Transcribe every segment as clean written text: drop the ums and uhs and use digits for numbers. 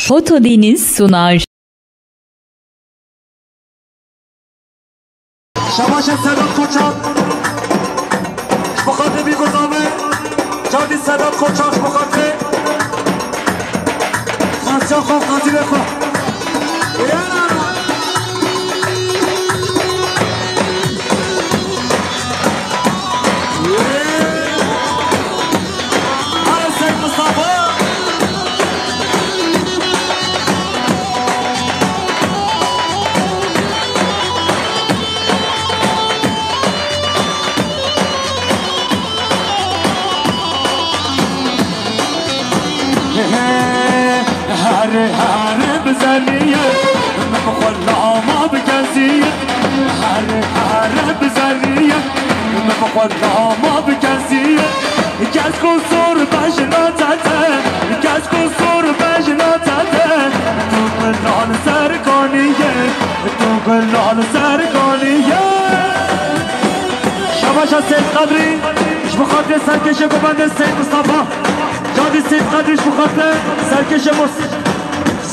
Foto Deniz sunar. شباش صدات کوچاک بخاطر بیگذامه جادی صدات کوچاک بخاطر خاصا خواه قاضی بخواه هر بزنیه مخلا ما بکسیه هر بزنیه مخلا ما بکسیه کس قصور بجناتته کس قصور بجناتته تو بلال سرکانیه تو بلال سرکانیه شباش سید قدری اش بخاطر سرکش گوبند سید مصطفی جادی سید قدریش بخاطر سرکش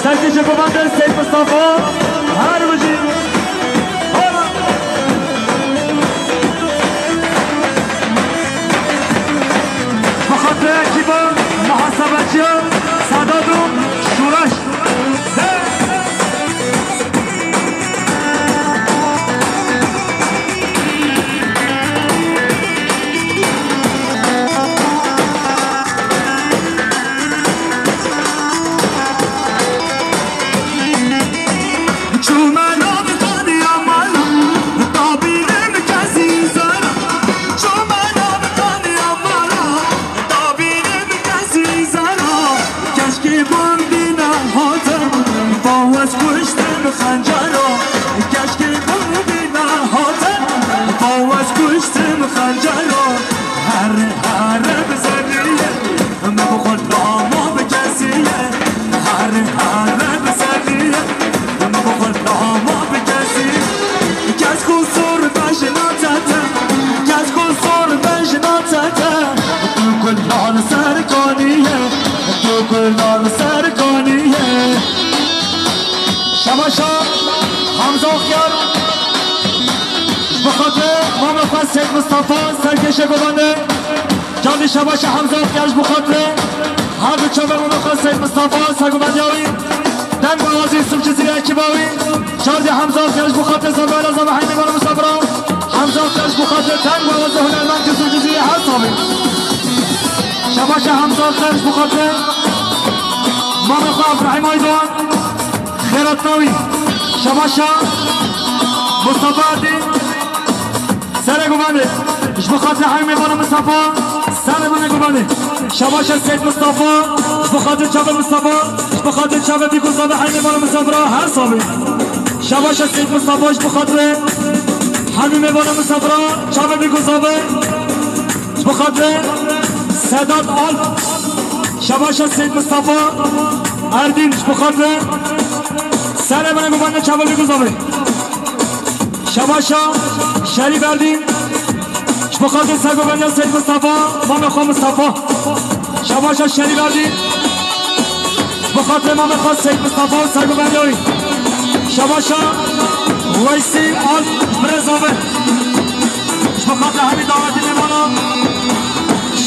سرکش گوبند سید مصطفی هر بجی بخاطر اکیبا محاسبتی ها سداد و شورش سید مصطفی سرکش گوبنده جانی شباش حمزه اخیارش بخاطره هر دو چوبمون خواست سید مصطفی سرگوبندی هاوی دنگ آوازی سوم چیزی اکی باوی جاردی حمزه اخیارش بخاطره سرگوبند از آبه حیمی بارم مصابرا حمزه اخیارش بخاطره دنگ آوازی هنرمند که سوم چیزی هست آوی شباش حمزه اخیارش بخاطره مام خواه ابراهیم آیدوان خیرات ناوی شباش مصطفی عدی سر گوبنده اش بخاطر حیمی بارم مصطفی سر من گوبنده شباش سید مصطفی اش بخاطر چاوه مصطفی اش بخاطر چاوه بیگوزاده حیمی بارم مصطفی هر صابی شباش سید مصطفی اش بخاطر حیمی بارم مصطفی چاوه بیگوزاده اش بخاطر سداد آل شباش سید مصطفی اردین اش بخاطر سر من گوبنده چاوه بیگوزاده شباشا شریف اردین بخاطر سرگوبندی سید مصطفی مام خواه مصطفی شباشا شریف اردین بخاطر مام خواه سید مصطفی سرگوبندی هایی شباشا ویسی آل برزاوه بخاطر همین دعوتی میمانا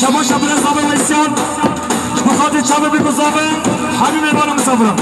شباشا برزاوه ویسی آل بخاطر چابه بیگوزاوه همین میمانا مصابرم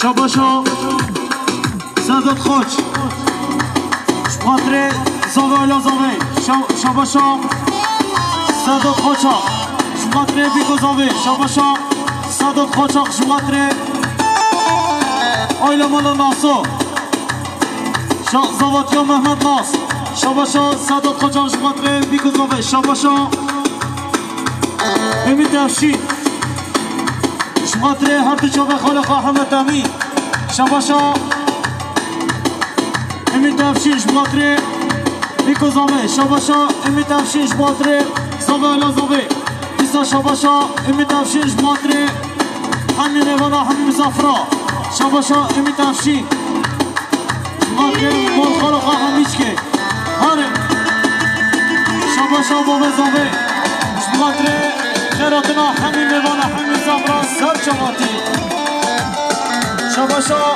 شاباشا سادات خوش شماتره زاوه الا زاوه شاباشا سادات خوشا شماتره بیگو زاوه شاباشا سادات خوشا شماتره آیلا مالا ناسو زاواتیا محمد ناس شاباشا سادات خوشا شماتره بیگو زاوه شاباشا امید افشین شماتره هر دو چوبه خالق احمد امین شاباشا امید افشین شماتره بیکو زامه شاباشا امید افشین شماتره زاوه الا زاوه ایسا شاباشا امید افشین شماتره همین ایوانا همین زفرا شاباشا امید افشین شماتره مال خالق همیچکه هاره شاباشا بابه زاوه شماتره خیراتنا همین میوانه همین زفرا سر چماتی شاباشا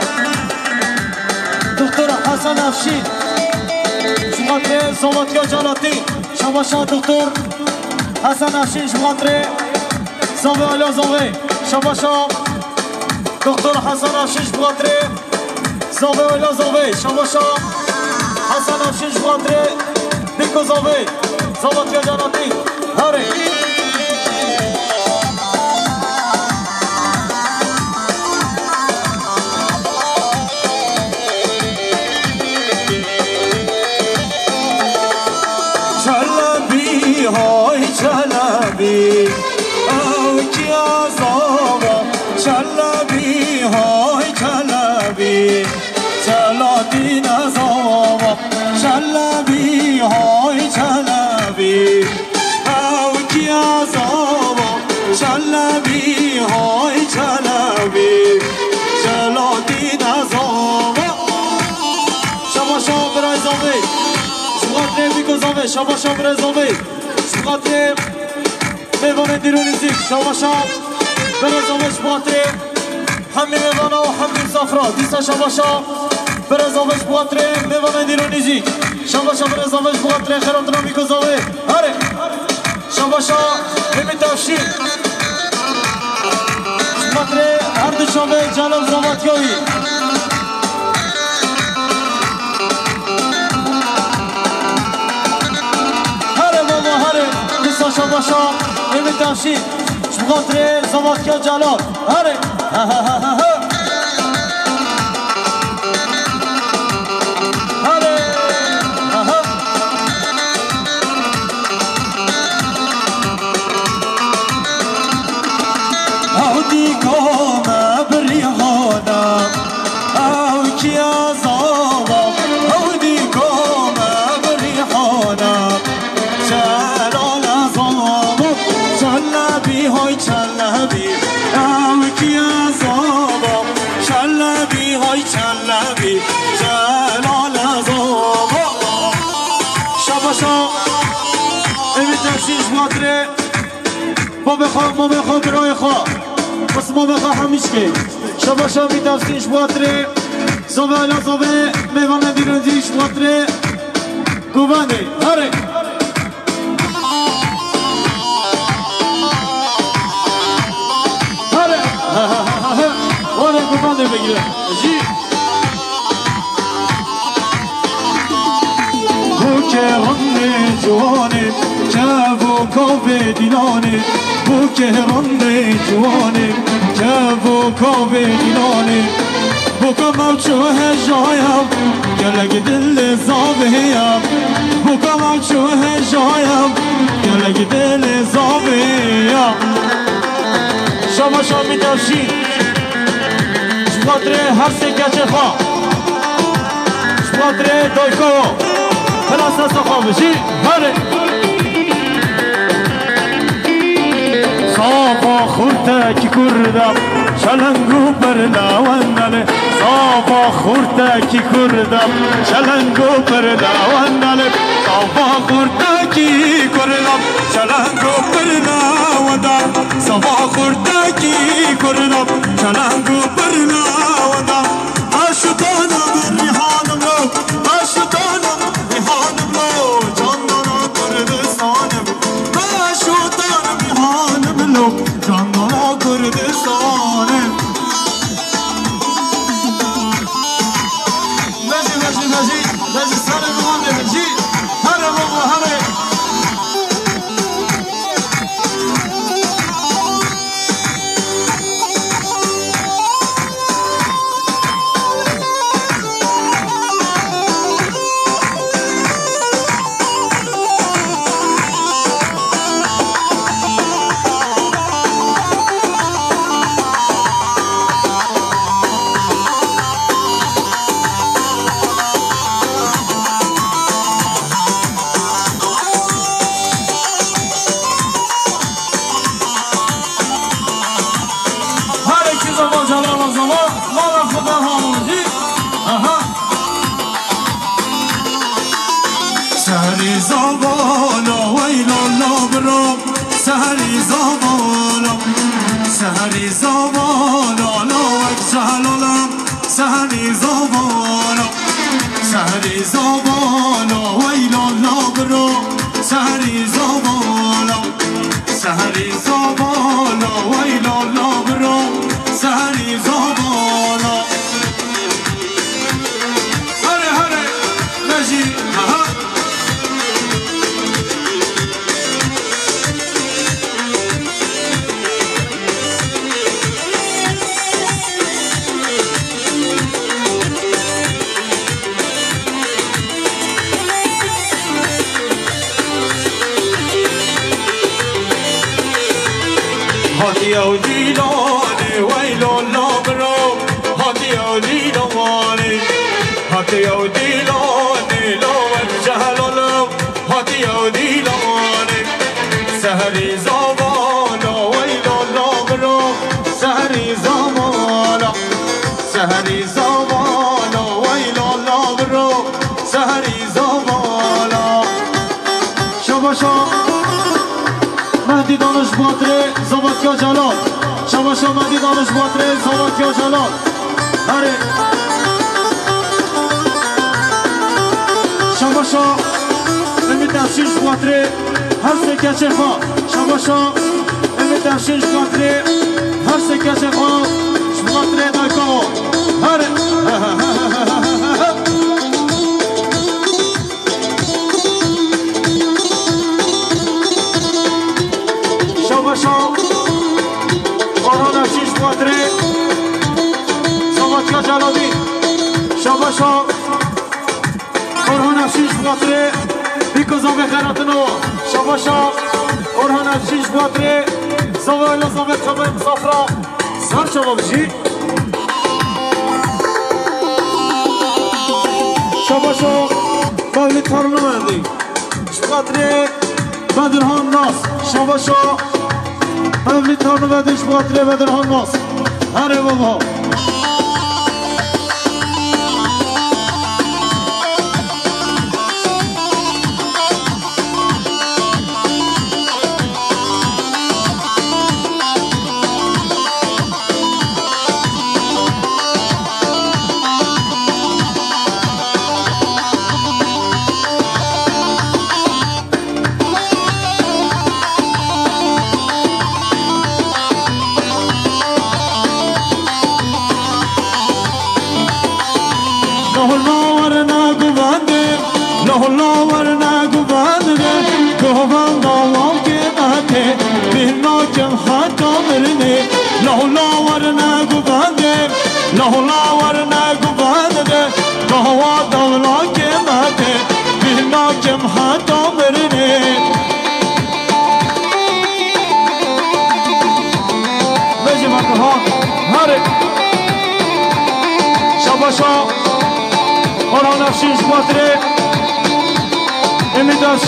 دکتر حسن افشین شماتره زاواتیا جلاتی شاباشا دکتر حسن افشین شماتره زاوه الا زاوه شاباشا دکتر حسن افشین شماتره زاوه الا زاوه شاباشا حسن افشین شماتره بیکو زاوه زاواتیا جلاتی هاره او کیا زاوا چلبی های چلبی چلاتی نزاوا چلبی های چلبی او کیا زاوا چلبی های چلبی شاباشا برزاوی شباطه میوان دیرونیزیک شاباشا برزاوی شباطه همه میوانا و همه مسافرا دیسا شاباشا برزاوی شباطه میوان دیرونیزیک شاباشا برزاوی شباطه خیرات نامی کزاوی هره شاباشا نمی تفشیر شباطه هر دو شابه جلال زاماتیایی شاباشا نمی تفشید شباطه زاماتیا جلال هره ما بخواه برای خواه بس ما بخواه همیش که شباشا می تفسیش باتره زوه الا زوه میوانه دیرونزیش باتره گوانده هره هره وانه گوانده بگیره جی بو که رنه جوانه جوو کاوه دیلانه بو که رنه جوانه جوو کاوه دیلانه بو که موچوه جایم گلگ دل زاوهیم بو که موچوه جایم گلگ دل زاوهیم شما شامی داشتید شباطه هر سکه خواه شباطه دایکو خلاص از خواه بشی هره صافا خورتك كردم شلنگو برلاوندله صافا خورتك كردم شلنگو برلاوندله صافا خورتك كردم شلنگو برلاوندم صافا خورتك كردم شلنگو برلاوندم عاشقانم ریحانم رو عاشقانم ریحانم رو جاندانا کردستانم عاشقانم ریحانم رو جاندانا کردستانم بجی سر بمانده بجی هره بابا هره سهری زبالا ویلالا برام سهری زبالا سهری زبالا لاوک جلالم سهری زبالا سهری زبالا ویلالا برام سهری زبالا سهری زبالا ویلالا برام سهری زبالا هره هره نجی هاتي وديلاني ويلو لابرو هاتي وديلاني هاتي وديلاني لو الجهل هاتي وديلاني سهري زمانا ويلو لابرو سهري زمانا سهري زمانا ويلو لابرو سهري زمانا مهدی دانش باتری زبادکیا جلال شباشا مهدی دانش باتری زبادکیا جلال هره شباشا امید افشین باتری هر سکه چه خواه شباشا امید افشین باتری هر سکه چه خواه باتری دایکاو هره شباشا آران افشین باتری زبادکیا جلالی شباشا orhan afshin shbatri bikozom khairatno shabasha orhan afshin shbatri zavayla zavet khabar musafra sar shababji shabasha mavlid farnomandi shbatri badirhan nas shabasha mavlid farnomandi shbatri badirhan nas hare baba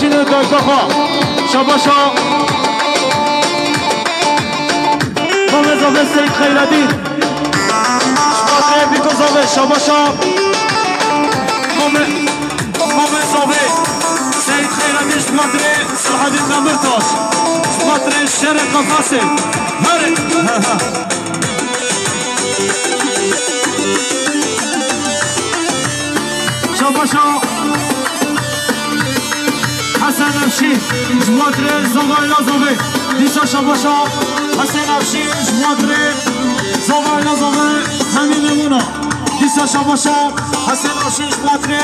Şine daykaha şabaşa Mamezave Seyit Khayradin Şbatri bikozave şabaşa Mamezave Seyit Khayradin Şbatri Sahadin Namirtaş Şbatri Şerek Kafasim Hare şabaşa حسن افشین جوادره زوایلا زوی دیسا شباشا حسن افشین جوادره زوایلا زوی همین نمونا دیسا شباشا حسن افشین جوادره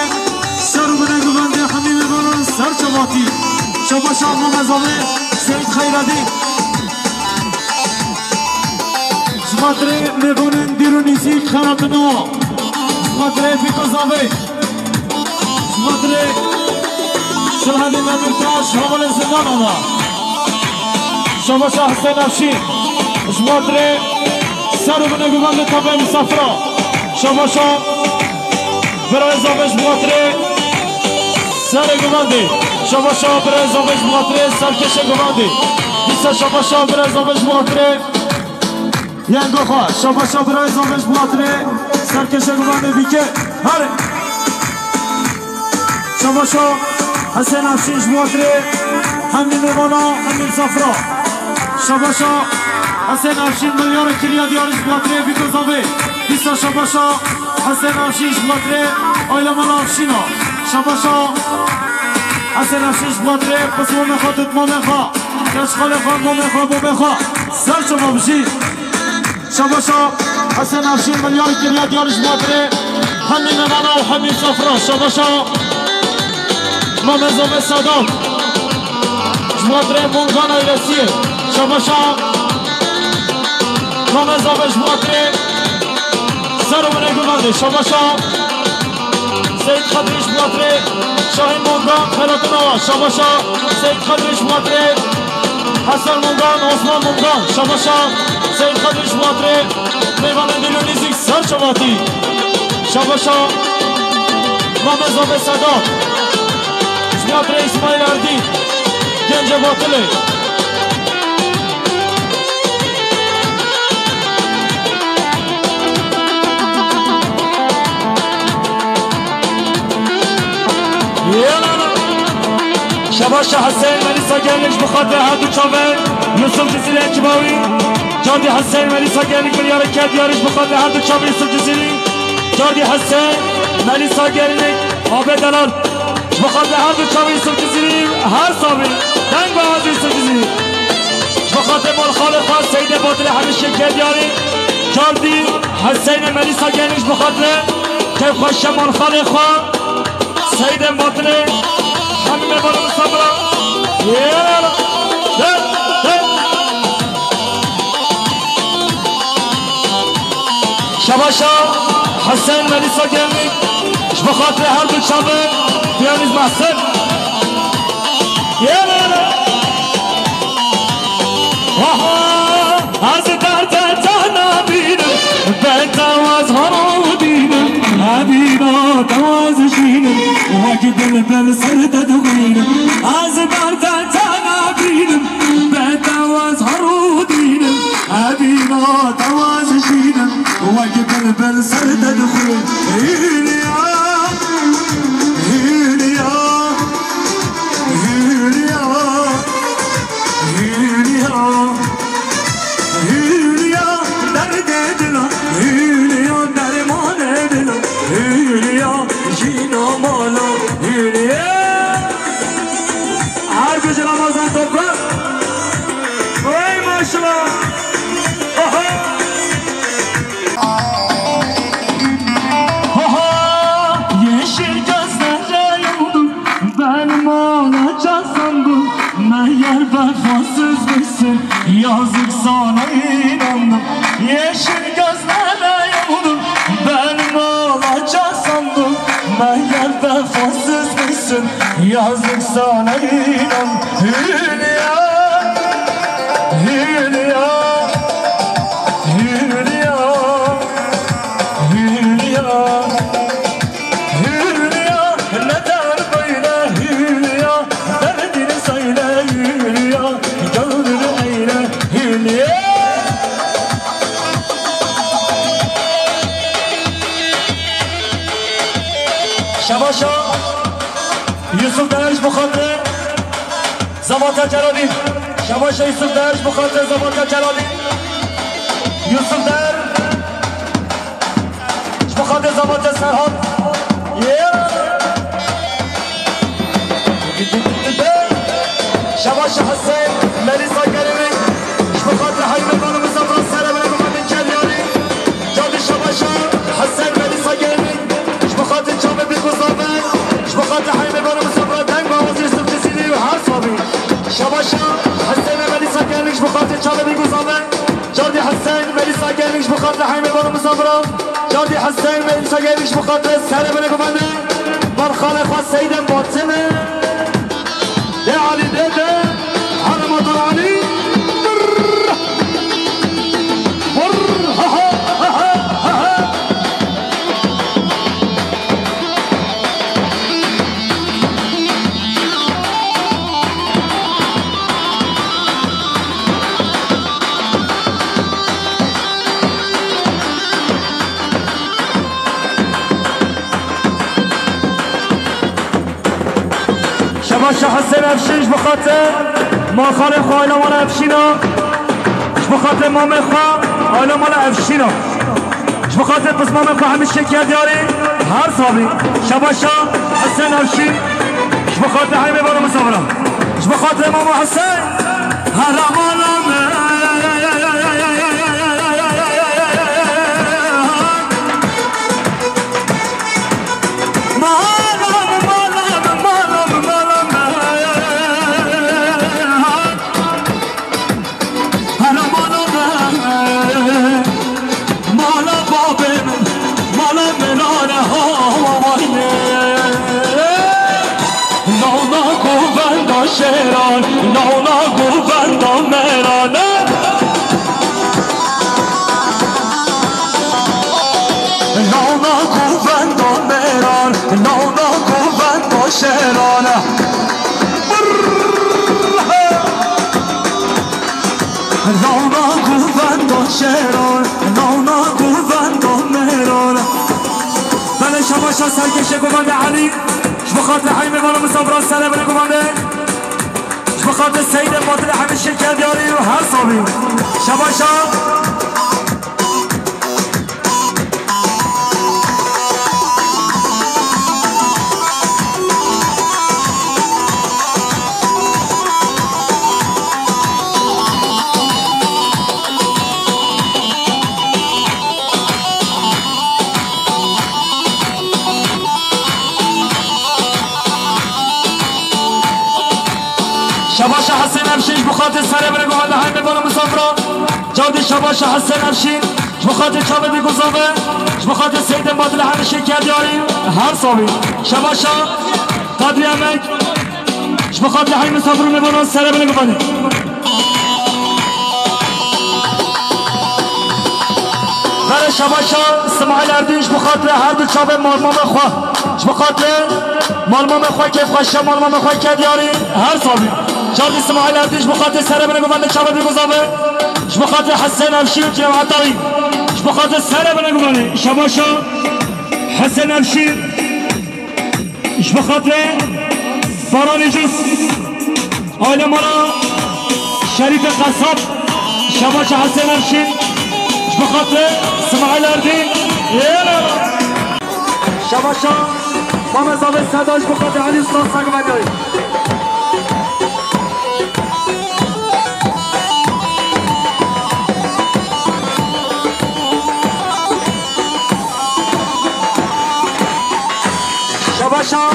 سر بده گوانده همین نمونا سر چواتی شباشا ممزاوی سید خیردی جوادره میبونن دیرونیزی خرابنو جوادره بیکازاوی جوادره سلحدی نمیرتاش حمل زندان آما شباشا حسین افشین جمادره سر و بنگوبند تبه مسافرا شباشا برای زابش جمادره سر گوبندی شباشا برای زابش جمادره سرکش گوبندی دیسا شباشا برای زابش جمادره ینگو خواه شباشا برای زابش جمادره سرکش گوبندی بیکه هره شباشا حسین افشین جوادره همین نمانا همین صفرا شباشا حسین افشین ملیار کلیا دیار جوادره بیکوزاوی دیسا شباشا حسین افشین جوادره آیلمان افشینا شباشا حسین افشین جوادره پس مومخا توت مومخا کشخال خان مومخا مومخا سر شما بشی شباشا حسین افشین ملیار کلیا دیار جوادره همین نمانا و همین صفرا شباشا مامزاوه صدام جوادره مونگان ایرسیه شباشا مامزاوه جوادره سر و منگوانده شباشا سید خدری جوادره شاهین مونگان خیراتناوا شباشا سید خدری جوادره حسن مونگان عثمان مونگان شباشا سید خدری جوادره میوان دیلونیزیک سر شواتی شباشا مامزاوه صدام جوادره اسماعیل اردی گنج باطله شباش حسین ملیسا گرنش بخاطر هر دو چاوه یوسف جزیری اکباوی جادی حسین ملیسا گرنش بلیاره کرد یارش بخاطر هر دو چاوه یوسف جزیری جادی حسین ملیسا گرنش آبه دلال بخاطر هر دو چاوه یوسف جزیری هر صابی دنگ با آز یوسف جزیری بخاطر مالخال خواست سید باطل همیشه کرد یاری جادی حسین ملیسا گرنش بخاطر که خوش مالخال خواست سید باطل همه بارم صبرا شباشا حسین ملیسا گرمی بخاطر هر دو چاوه بیانیز محسن از درد تنها بیرم به تواز هارو دیرم حبیبا تواز شینم وقت دل بل سر تدوینم از درد تنها بیرم به تواز هارو دیرم حبیبا تواز شینم وقت دل بل سر تدوینم هیلیا هیلیا هیلیا هیلیا هیلیا درد دلم هیلیا درمان دلم هیلیا جینا مالا هیلیا هر کجا نمازن توپر وای ماشالله yeşil gözlere yolum benim olacak sandım meğer vefasız mısın yazık sana inandım yeşil gözlere yolum benim olacak sandım meğer vefasız mısın yazık sana inandım Hülya Hülya Hülya Hülya شباشا یوسف درش بخاطر زباط جلالی شباشا یوسف درش بخاطر زباط جلالی یوسف در بخاطر زباط سرحان شباشا حسین ملیسا گرمی بخاطر حیمه بانو مصفر سره بله بخاطر کلیاری جادی شباشا حسین ملیسا گرمی بخاطر چامه بیگوزامه بخاطر حیمه بانو مصفر دنگ با آوازی یوسف جزیری و هر صابی شباشا حسین ملیسا گرمی بخاطر چامه بیگوزامه جادی حسین ملیسا گرمی بخاطر حیمه بانو مصفر جادی حسین ملیسا گرمی بخاطر سره بله گمانه برخال خواست سیدم باطنه يا علي دادا على مطر علي مر ها ها ها ها شباشا حسین افشینش بخاطر مالخال خواه آیلا مال افشینا بخاطر مامه خواه آیلا مال افشینا بخاطر پس مامه خواه همیشه که دیاری هر صابی شباشا حسین افشین بخاطر حیمه بارو مصابرم بخاطر ماما حسین هر مالامه شهران نانا گوبندان مرانه نانا گوبندان مران نانا گوبندان شهرانه نانا گوبندان شهران نانا گوبندان مرانه بله شباشا سرکشه گوبنده علی بخاطر حیمه بانو مسافران سره بله گوبنده بخاطر السيد المطلع همیشه کردیاری و هر صابی شباشا شباشا حسین افشین بخاطر سره بره گوهنده های میبانو مسافران جادی شباشا حسین افشین بخاطر چابه بگذابه بخاطر سید مادل همیشه کردیاری هر صابی شباشا قدری امک بخاطر های مسافران میبانو سره بره گوهنده بره شباشا سماعیل اردینش بخاطر هر دو چابه مالمام خواه بخاطر مالمام خواه کیف خوشه مالمام خواه کردیاری هر صابی جادی اسماعیل اردیش بخاطر سره بره گوهنده چابه بگذابه بخاطر حسین افشین و جناب عطایی بخاطر سره بره گوهنده شباشا حسین افشین بخاطر فرانی جوس آیل مانا شریف قصاب شباشا حسین افشین بخاطر اسماعیل اردین شباشا با مزابه صداش بخاطر علی استاد سنگوندایی شباشا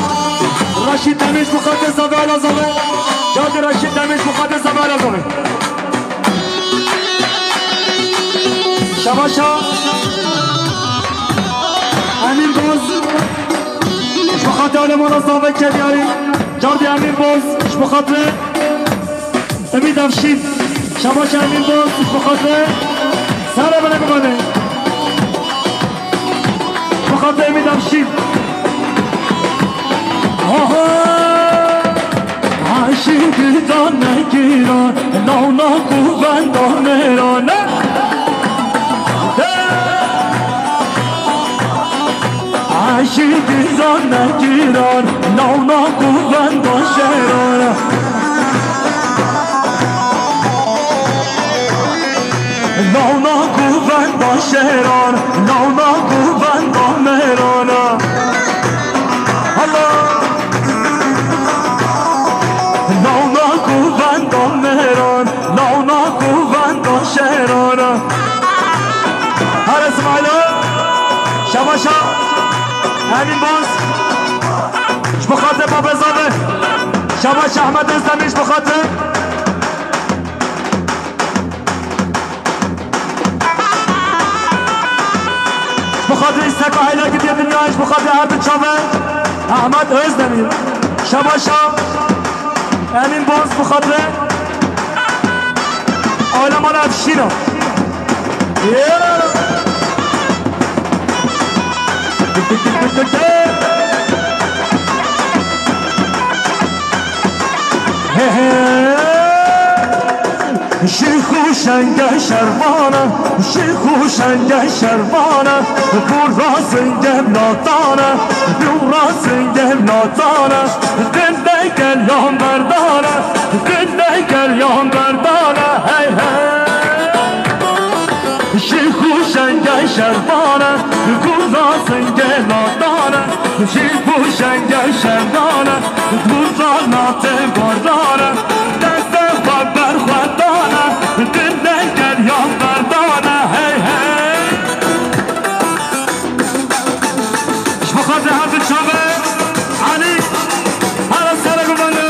رشید دمیش بخاطر زاویه الازامه جاد رشید دمیش بخاطر زاویه الازامه شباشا امین باز بخاطر علمان از زاویه کردیاری جاد امین باز بخاطر امید افشین شباشا امین باز بخاطر سره بله بگانه بخاطر امید افشین عاشقیدان نگیران نانا گوبندان میرانه عاشقیدان نگیران نانا گوبندان شیرانه نانا گوبندان شیران نانا گوبندان میرانه شهرانه هر اسماعیلا شباشا همین باز بخاطر بابا زاده شباش احمد ازدمیش بخاطر بخاطر ایستکا حیله که دیه دنیایش بخاطر هر چاوه احمد ازدمیر شباشا همین باز بخاطر آیلا مال افشینا شیخ و شنگه شروانه شیخ و شنگه شروانه بور را سنگم ناتانه بور را سنگم ناتانه دنده گلیان بردانه دنده گلیان بردانه هی هی شیخ و شنگه شروانه بور را سنگم ناتانه شیخ و شنگه شروانه بور را ناتن بردانه دست خود بر خود دانه دنده گلیان بردانه هی هی بخاطر حضرت شابه علی هر سر گوانه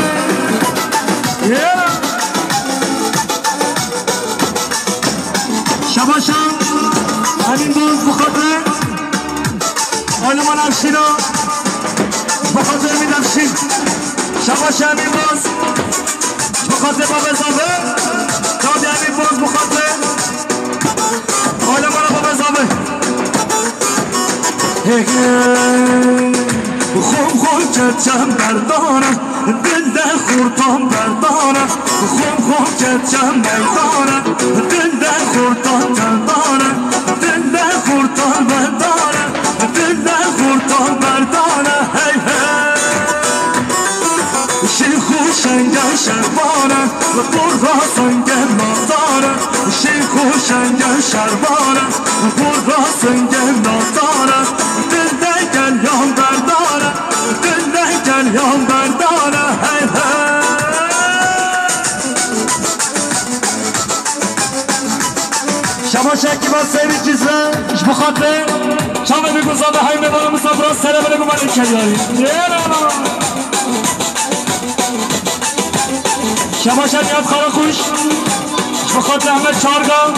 شباشم همین باز بخاطر آلمان افشینا بخاطر امید افشین شباش همین باز بخاطر بابا زابه دادی همین باز بخاطر آلمان بابا زابه خوب خوب چچم بردانم دل خورتان بردانم خوب خوب چچم بردانم دل خورتان بردانم دل خورتان بردانم دل خورتان بردانم هی هی شیخ و شنگه شبا شربانه قرها سنگه نازاره شیخ و شنگه شربانه قرها سنگه نازاره دل دگل یام برداره دل دگل یام برداره هی هی شما شکی با سیری چیزه اش بخاطره شما بگذاره های میبانه مسافران سره بلگو من این کلیاری شما شدیت خارا خوش اش بخاطر احمد چارگاه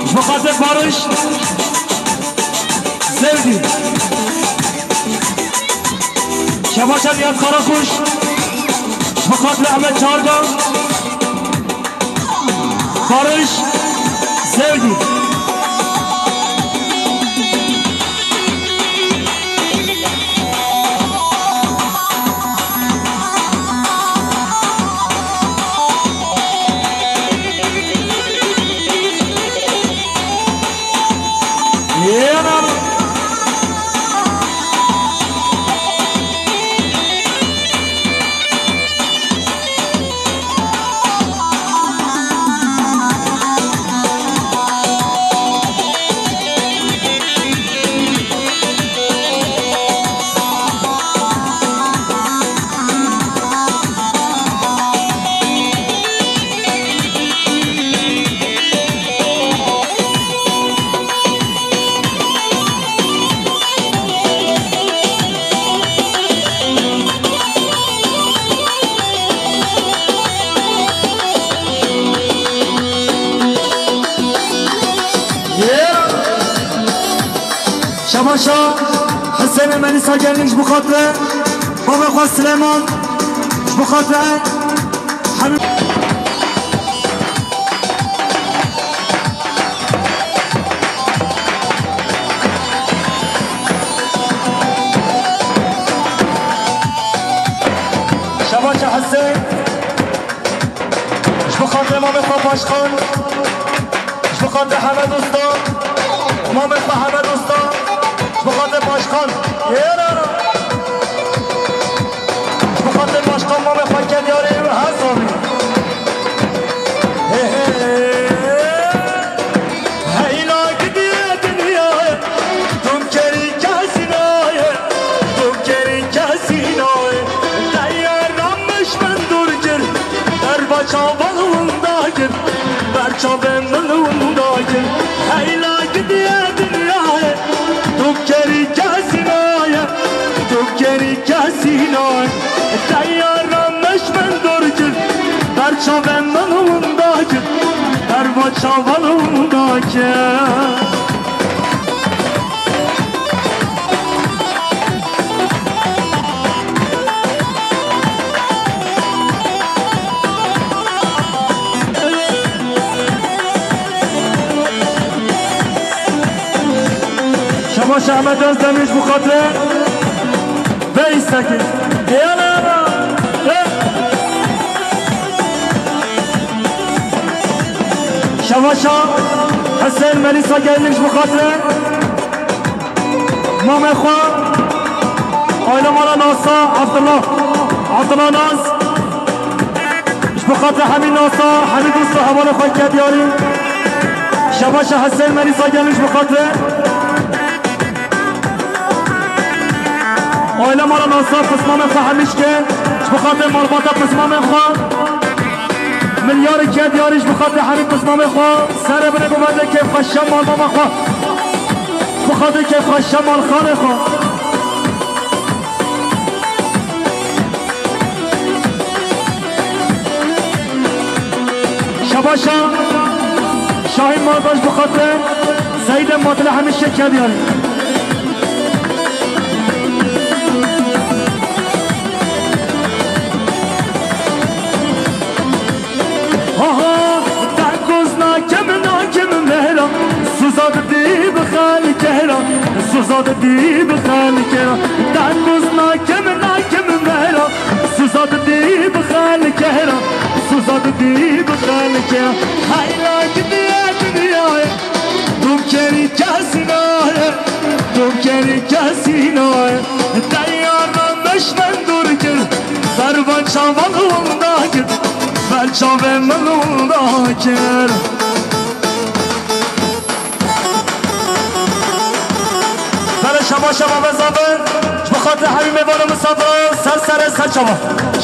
اش بخاطر بارش زردی شما شدیت خارا خوش اش بخاطر احمد چارگاه بارش زردی شباشا حسین منیسا گرنیش بخاطره بابا خواه سلیمان بخاطره حبیب شباشا حسین بخاطره امام خواه پاشخان بخاطره همه دوستان امام خواه همه دوستان بخاطر باشخان بخاطر باشخان ما میخواه که دیاریم هر زامی هیلا گدیه دنیای تم کری کسی نای تم کری کسی نای دیار رمش من دور گر در بچا بلوندا گر در چاوه ملوندا گر هیلا گدیه دنیای تو کری کسی نای تو کری کسی نای دیارمش من دور کن در چاوه من اوندا کن در با چاوه اوندا کن شما احمد از دمیش بخاطره بیستکی شما حسین ملیسا گرنیش بخاطره مام خواه آیلا مالا ناسا عبدالله ناز بخاطر همین ناسا همین دوست و حوال خواه که بیاریم شما حسین ملیسا گرنیش بخاطره آیلا مالا ناسا پسمام خواه همیش که بخاطر مالباتا پسمام خواه ملیار که دیاریش بخاطر همین پسمام خواه سر بنه ببنده که خشم مال ماما خواه بخاطر که خشم مال خانه خواه شباشا شاهین مالباش بخاطر سعید ماطل همیشه که دیاریم سوزاد دی بخال کهرا سوزاد دی بخال کهرا دنگوز ناکم مهرا سوزاد دی بخال کهرا سوزاد دی بخال کهرا حیلا گدیه دنیای تم کری کسی نای تم کری کسی نای دیار نمش من دور کرد زربان شاوان اوندا کرد چاو منو دا کرد برای شما شما بزابن بخاطر همین میوان مسافران سر شما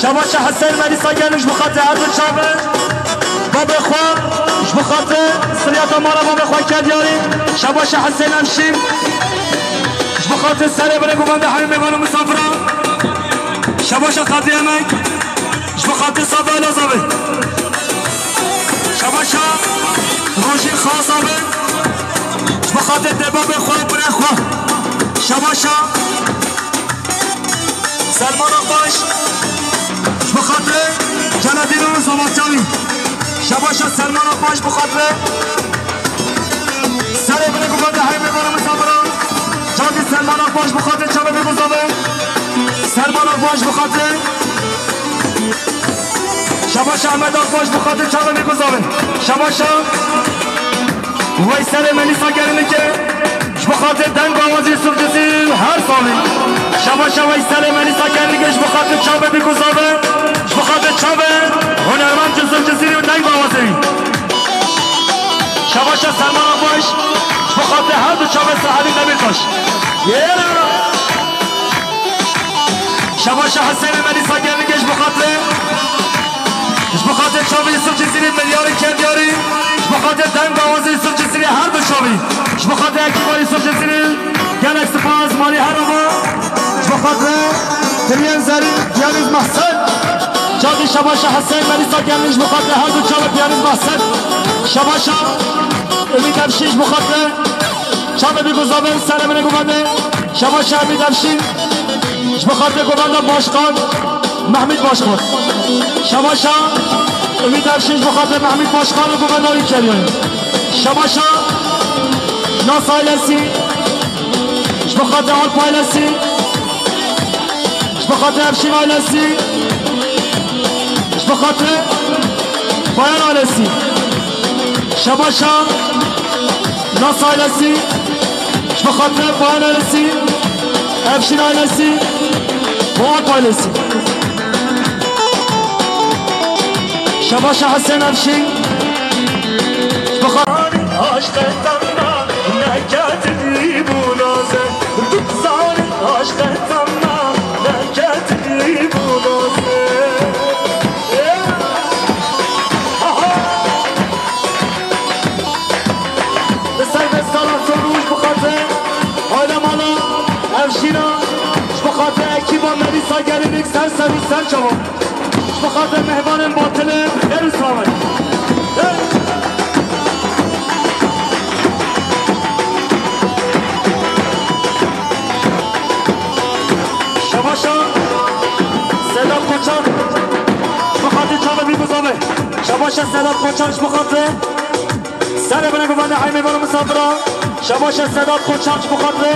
شما حسین ملیسا گلوش بخاطر هر دو چاوه باب خواه بخاطر سریعت مارا باب خواه کردیاری شما حسین همشیم بخاطر سر بره گوبند همین میوان مسافران شما خاطر همک بخاطر صافه الازابه شما روشی خاصابه بخاطر دباب خواه بره خواه شباشا سلمان آقاش بخاطر جلدین و زمانتاوی شباشا سلمان آقاش بخاطر سر ابن گفت های میبارم مسافران جادی سلمان آقاش بخاطر چمه بگذابه سلمان آقاش بخاطر شباشا احمد آقاش بخاطر چمه بگذابه شباشا وی سر ملیسا گرینه که بخاطر دنگ آوازی یوسف جزیل هر سالی شباشا وی سر ملیسا گرینگش بخاطر چابه بگذابه بخاطر چابه هنرمند یوسف جزیل و دنگ آوازی شباشا سلمان آقاش بخاطر هر دو چابه صحابی نمیرکاش شباشا حسین ملیسا گرینگش بخاطر چابه یوسف جزیل ملیاری کردیاری بخاطر دنگ آوازی یوسف جزیل هر دو چابه بخاطر اکیباری یوسف جزیل گلک سپاس مالی هر آقا بخاطر تریان زری پیانیز محسن جادی شباشا حسین ملیسا گرینگش بخاطر هر دو چابه پیانیز محسن شباشا امید افشیش بخاطر چابه بگذابه سر منه گوبنده شباشا امید افشین بخاطر گوبنده باشقان محمید باشقان شباشا امید افشین بخاطر محمید باشقان و گوبنده هایی کریه شباشا ناس آیلسی بخاطر آل پایلسی بخاطر افشین آیلسی بخاطر پایان آیلسی شباشا ناس آیلسی بخاطر پایان آیلسی افشین آیلسی و آل پایلسی شباشا حسین افشین بخاطر عاشقتم نکردی بونازه دوزار عاشقتم نکردی بونازه بسر بستانم تو روش بخاطر حالا مالا افشینا بخاطر اکیبا ملیسا گرینیک سر چما بخاطر مهبان باطله ایروز آمد شباشا سیداد کوچان بخاطر چابه بیگذابه شباشا سیداد کوچانش بخاطر سر بنه گوبنده های میبانو مسافران شباشا سیداد کوچانش بخاطر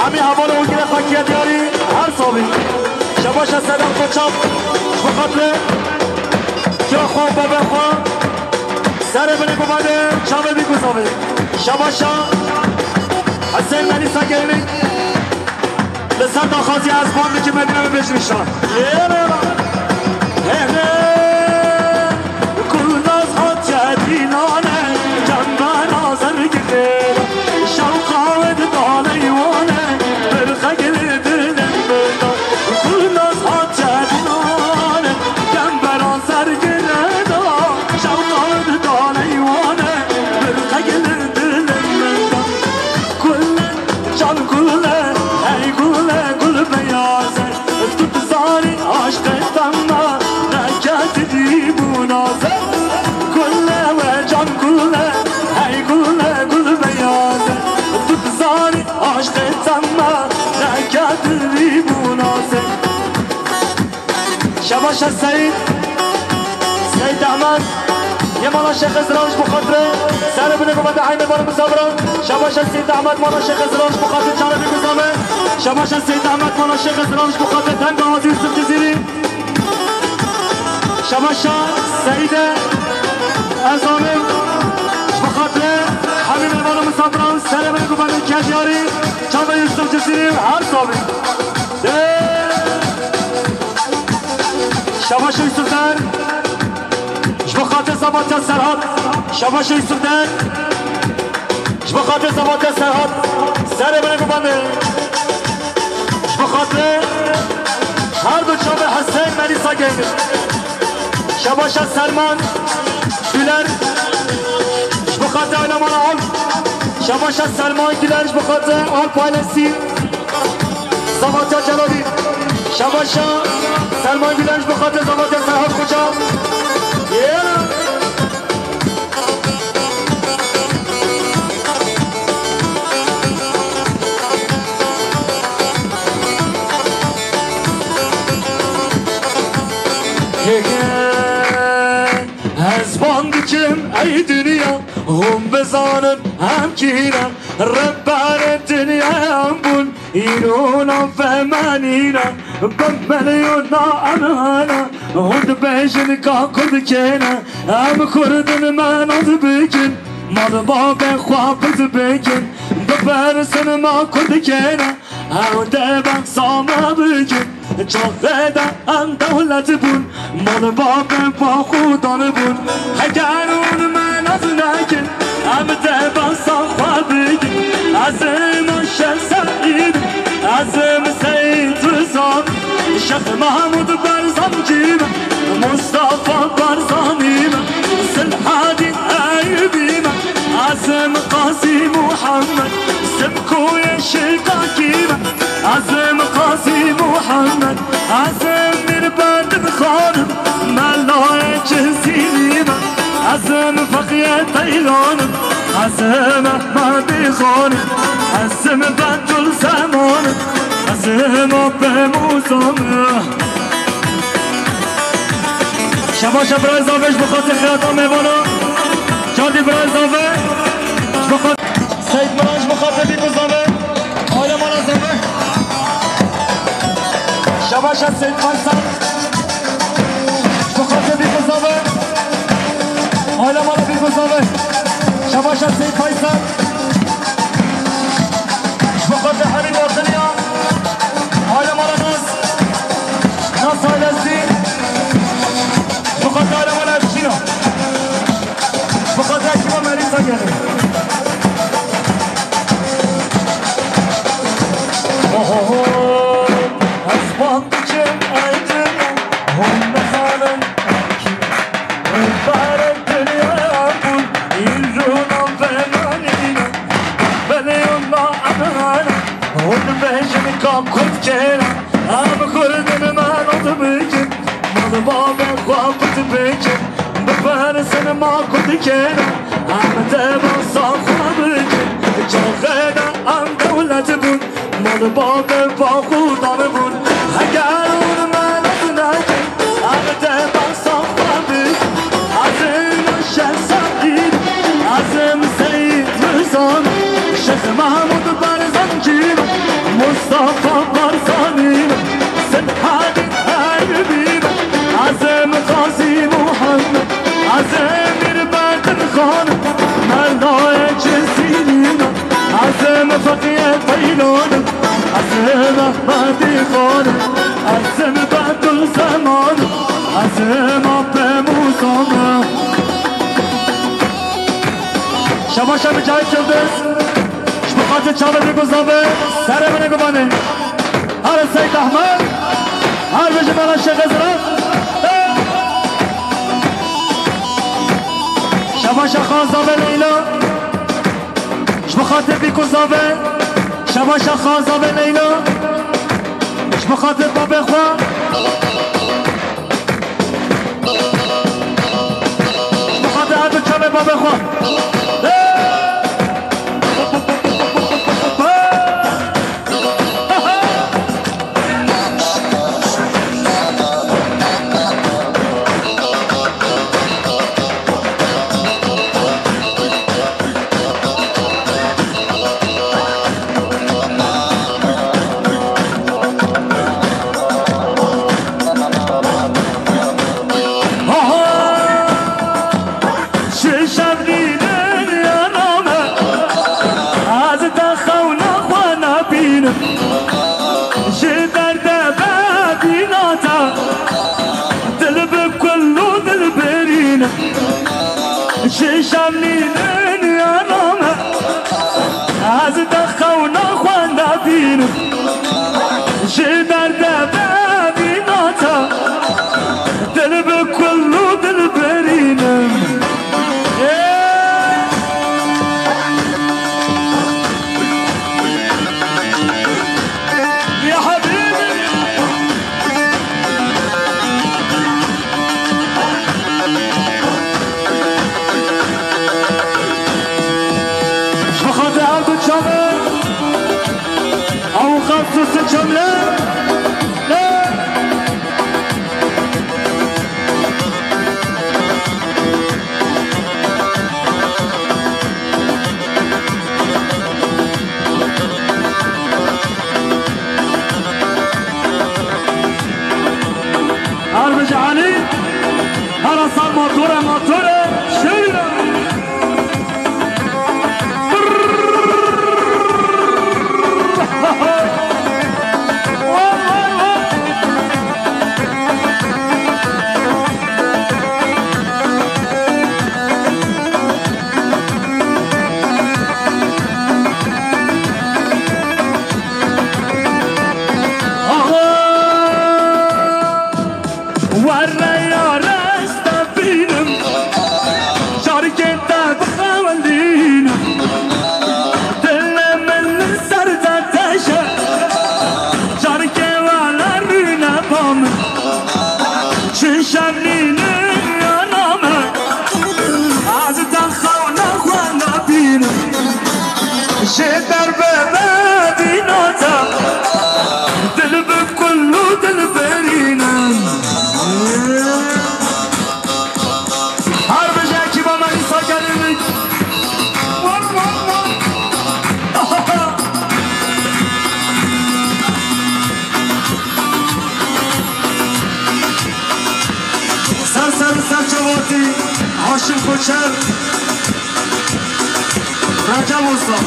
همی حوال اونگیر خاکیه دیاری هر صابی شباشا سیداد کوچان بخاطر جا خواه بابه خواه سر بنه گوبنده چابه بیگذابه شباشا حسین ملیسا گرینی لسر داخازی از باندی که مدینه بجریشان کلناز ها جدینانه جنبه نازر گره شوقاوت دانیوانه برخه گره دلم بدا کلناز ها جدینانه جنبه نازر گره دا شوقاوت دانیوانه برخه گره دلم بدا کل جان کله ای گله گل بیازه تو بزاری عاشقتم نکردی بونازه کله و جان کله ای گله گل بیازه تو بزاری عاشقتم نکردی بونازه شباش سعید احمد یه مالا شیخ ازراش بخاطره سر بینه گوبنده های میبانه مسافران شباش سید احمد مالا شیخ ازراش بخاطر چاره بگذامه شباش سید احمد مالا شیخ ازراش بخاطر تنگ آوازی یوسف جزیری شباش سید ازامم بخاطر همین میبانه مسافران سر بینه گوبنده کجیاری چاره یوسف جزیری هر صابی شباش یوسف در خاطر زباط سرحد شباش یوسفدن شبا خاطر زباط سرحد سر بنه گبنده شبا خاطر هر دو چابه حسین ملیسا گیمش شباش سلمان گلر شبا خاطر علمان آل شباش سلمان گلر شبا خاطر آل پایلنسی زباط جلالی شباش سلمان گلر شبا خاطر زباط سرحد کجا هزبان دکم ای دنیا هم بزانن هم کیرم ربار دنیا هم بون ایرونا فهمانینا بملیونا امهانا هند بیشن که کد کنه هم کردن من از بکن مال باب خوابت بکن بپرسن ما کد کنه هم دبن ساما بکن چاقه دا هم دولت بون مال باب با خودان بون اگر اون من از نکن هم دبن ساما بکن عزم شمسعید عزم سید رزان شخ محمود برزان جیم مصطفى برزانیم سلحادی ایبیم عزم قاسي محمد سبكو يا شقاقيم عزم قاسي محمد عزم مرباد بخانم ملاي جزيليم عزم فقية طيلانم عزم احمد خانم عزم بدل زمانم عزم اب موسام شباش برای زاوش بخاطر خیاطان میوانا جادی برای زاوش بخاطر سید مراج بخاطر بیکو زاوه آیل مانا زاوه شباش از سید فایسل بخاطر بیکو زاوه آیل مانا بیکو زاوه شباش از سید فایسل بخاطر حبیب آرتنیا آیل مانا ناس آیل ازدی بخاطر آیل مانا افشینا بخاطر اکیما مریضا گره Azban için aydınım Hon bezanım Rıfare dünya bul İrrunam femanina Beleyunna anana Hon beşini kapkut kere Abi kurdun man odu büyük Malı babı kuapıtı büyük Befersin makut kere Abi de basa kuabık Çağıda am devleti bul مال باب با خودم بود اگر اون من از نکن عقده بسام بود از این شمسعید از این سید رزان شیخ محمود برزان کیم مصطفى برزانیم سلحادی ایبیم از این قاسي محمد از این مربد خانم مردای جزیلیم از این فقیه طیلانم عزم احمدی خانم عزم بدل زمان عزم اب موسام شما شب جای کلدس شما خاطر چاله بگذابه سر منه گبانه هر سید احمد هر بجه مالا شیخ ازرف شما شخازابه لیلا شما خاطر بیکوزابه شما شخازا به لیلا شما خاطر باب خواه شما خاطر هر دو چمه باب خواه شب دیده دخونا خوانده بینم جه درده ببیناتا دل به کلو دل برینم یا حبیبی بخاطر عبد الجامع او خصوص الجمله هربج علي هلا صار موتوره شيله شدر ببیناتا دل بکلو دل برینم هر بجه کی با من ایسا گرمی سر جواتی هاشم کوچر رجب استاد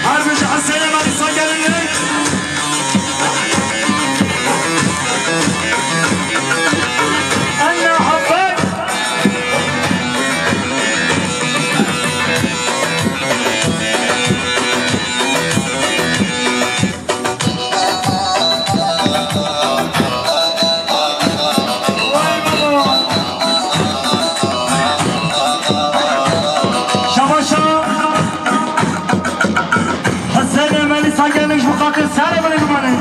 هربج حسين مالي صقلني انا حبك ساگرنش بخاطر سر بله بمانه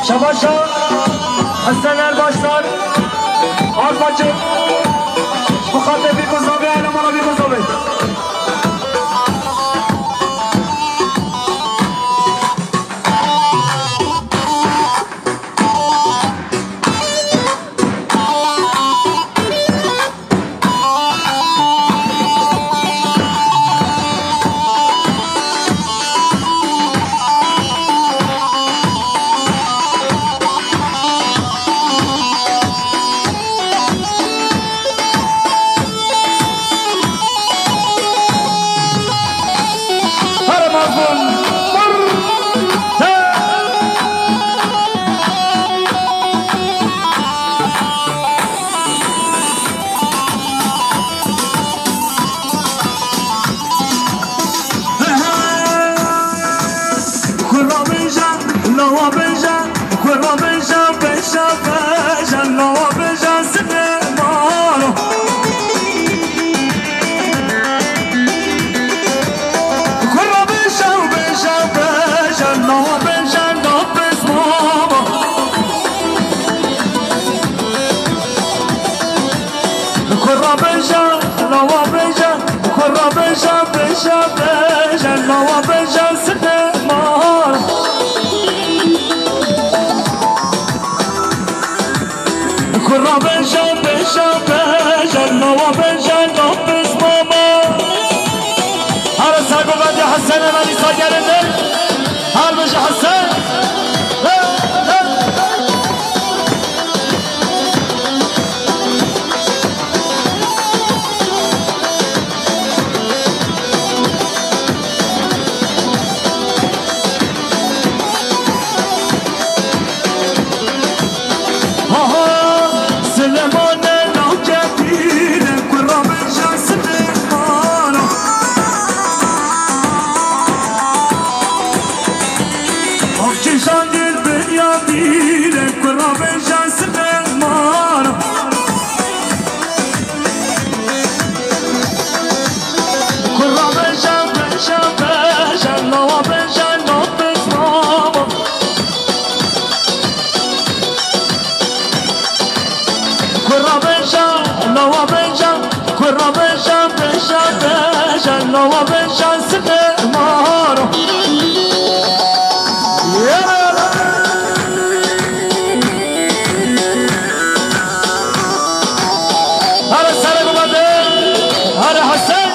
شباشا حسن الباشتار آرپاچه بخاطر بیگذابه علم را بیگذابه كرة بنجان بنجان بنجان نوا بنجان نوبس ماما هذا ساقو بدي حسن ماني ساقرني هل بجي حسن نوا بنجان سبه مارو هذا سلام بدر هذا حسن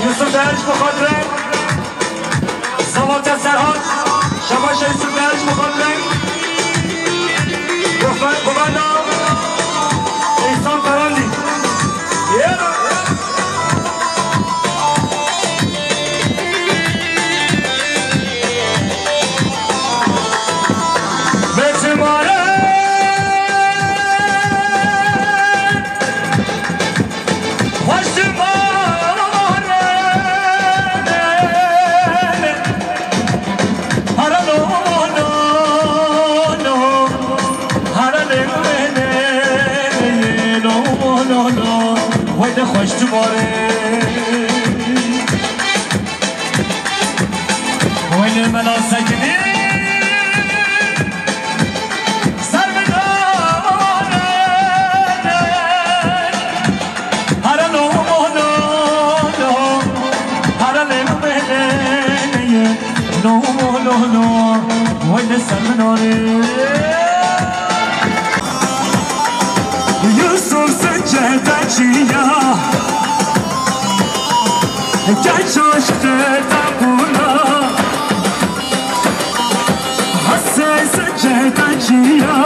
يوسف درج مخاطره زوات سرحان شباش يوسف درج مخاطره گفنا احسان فرندی خوش تو باره وین ملا سکنی سر بدانه هر نو هر نمونه نو وین سر بدانه یوسف سجده چیا Geç aşkı tabuna Hassese cehdaciya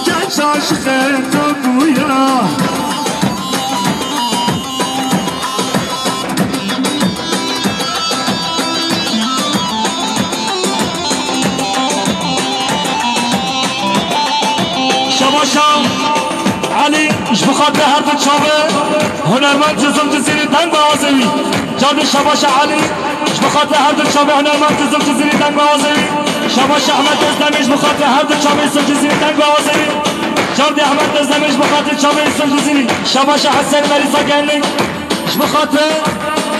Geç aşkı tabuya Şabaşam Ali جبخاطر هر دو چاوه هنرمند جزم جزیری تنگ آزوی جان شباش علی جبخاطر هر دو چاوه هنرمند جزم جزیری تنگ آزوی شباش احمد ازدمش بخاطر هر دو چاوه سو جزیری تنگ آزوی جان احمد ازدمش بخاطر چاوه سو جزیری شباش حسن مریضا گنگ جبخاطر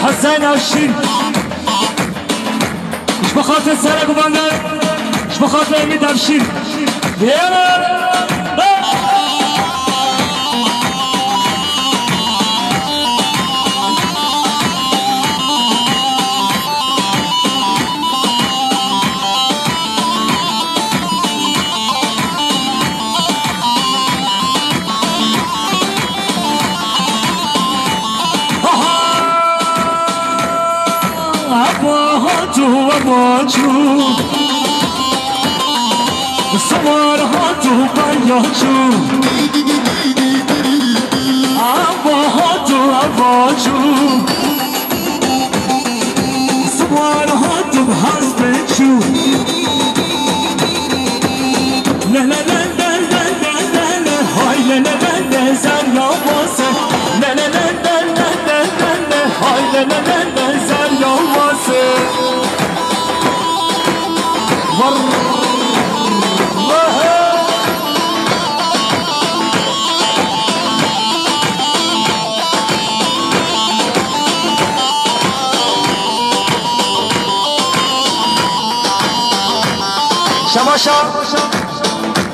حسن افشین جبخاطر سرک بندر جبخاطر امید افشین چون سوار ها تو بیا چون عبا ها تو عبا چون سوار ها تو حسب چون نه نه نه نه نه نه نه های نه نه نه نه زن یا واسه نه نه نه نه نه نه نه نه های نه نه نه نه زن یا واسه شباشا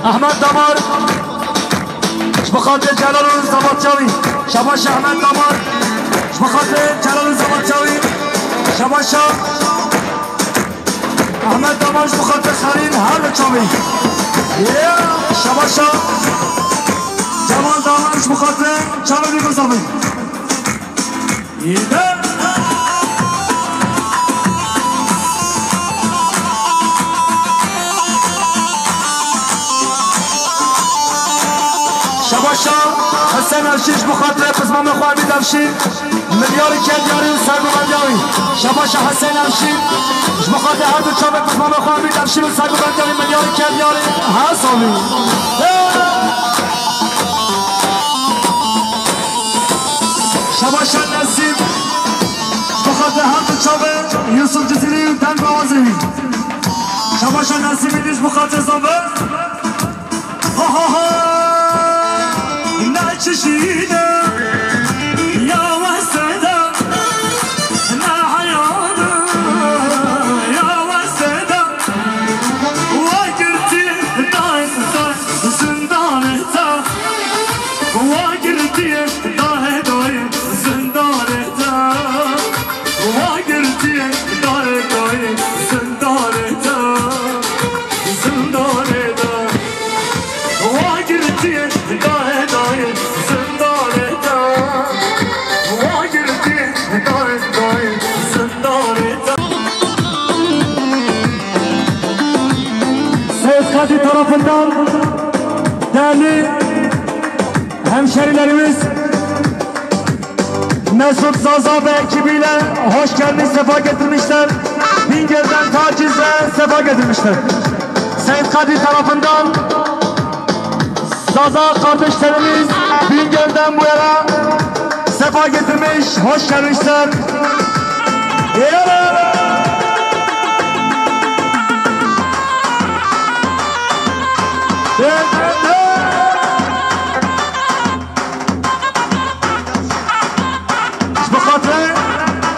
احمد دامار بخاطر جلال زبادچاوی شباشا احمد دامار بخاطر جلال زبادچاوی شباشا احمد دامار بخاطر خلیل هر چاوی شباشا جمال دامار بخاطر چاوی گذاوی شباشا حسین ارشیش بخاطر قسمم خواهی دفشی ملیاری که دیاری سرگو بندیاوی شباشا حسین ارشیش بخاطر هر دو چاوه قسمم خواهی دفشی سرگو بندیاوی ملیاری که دیاری حساوی شباشا نسیم بخاطر هر دو چاوه یوسف جزیری دنگ بازی شباشا نسیم دیش بخاطر زنبه ها ها ها نچشیده یا وسده نه حیانه یا وسده و گرتی دای زندانه تا و گرتی دای زندانه تا و گرتی دای زندانه تا زندانه تا و گرتی دای Seyit tarafından değerli hemşerilerimiz Mesut Zaza ve ekibiyle hoş geldiniz, sefa getirmişler. Bingöl'den tacizle sefa getirmişler. Seyit Kadir tarafından Zaza kardeşlerimiz Bingöl'den bu yana sefa getirmiş, hoş gelmişler.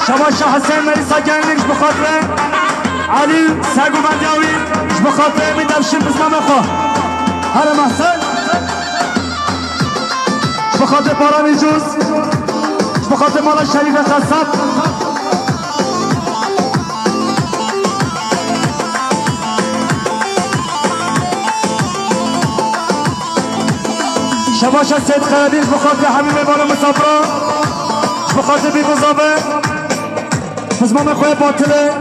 شباشا حسین مریسا گنگش بخاطر علی سگو بندیاوی بخاطر می دفشیم بزنم خواه هر محسن بخاطر بارانی جوز بخاطر مالا شریف خصب شباشا سید خیادیش بخاطر حمیم بالا مسافران بخاطر بیگذابه بزمان خواه باطله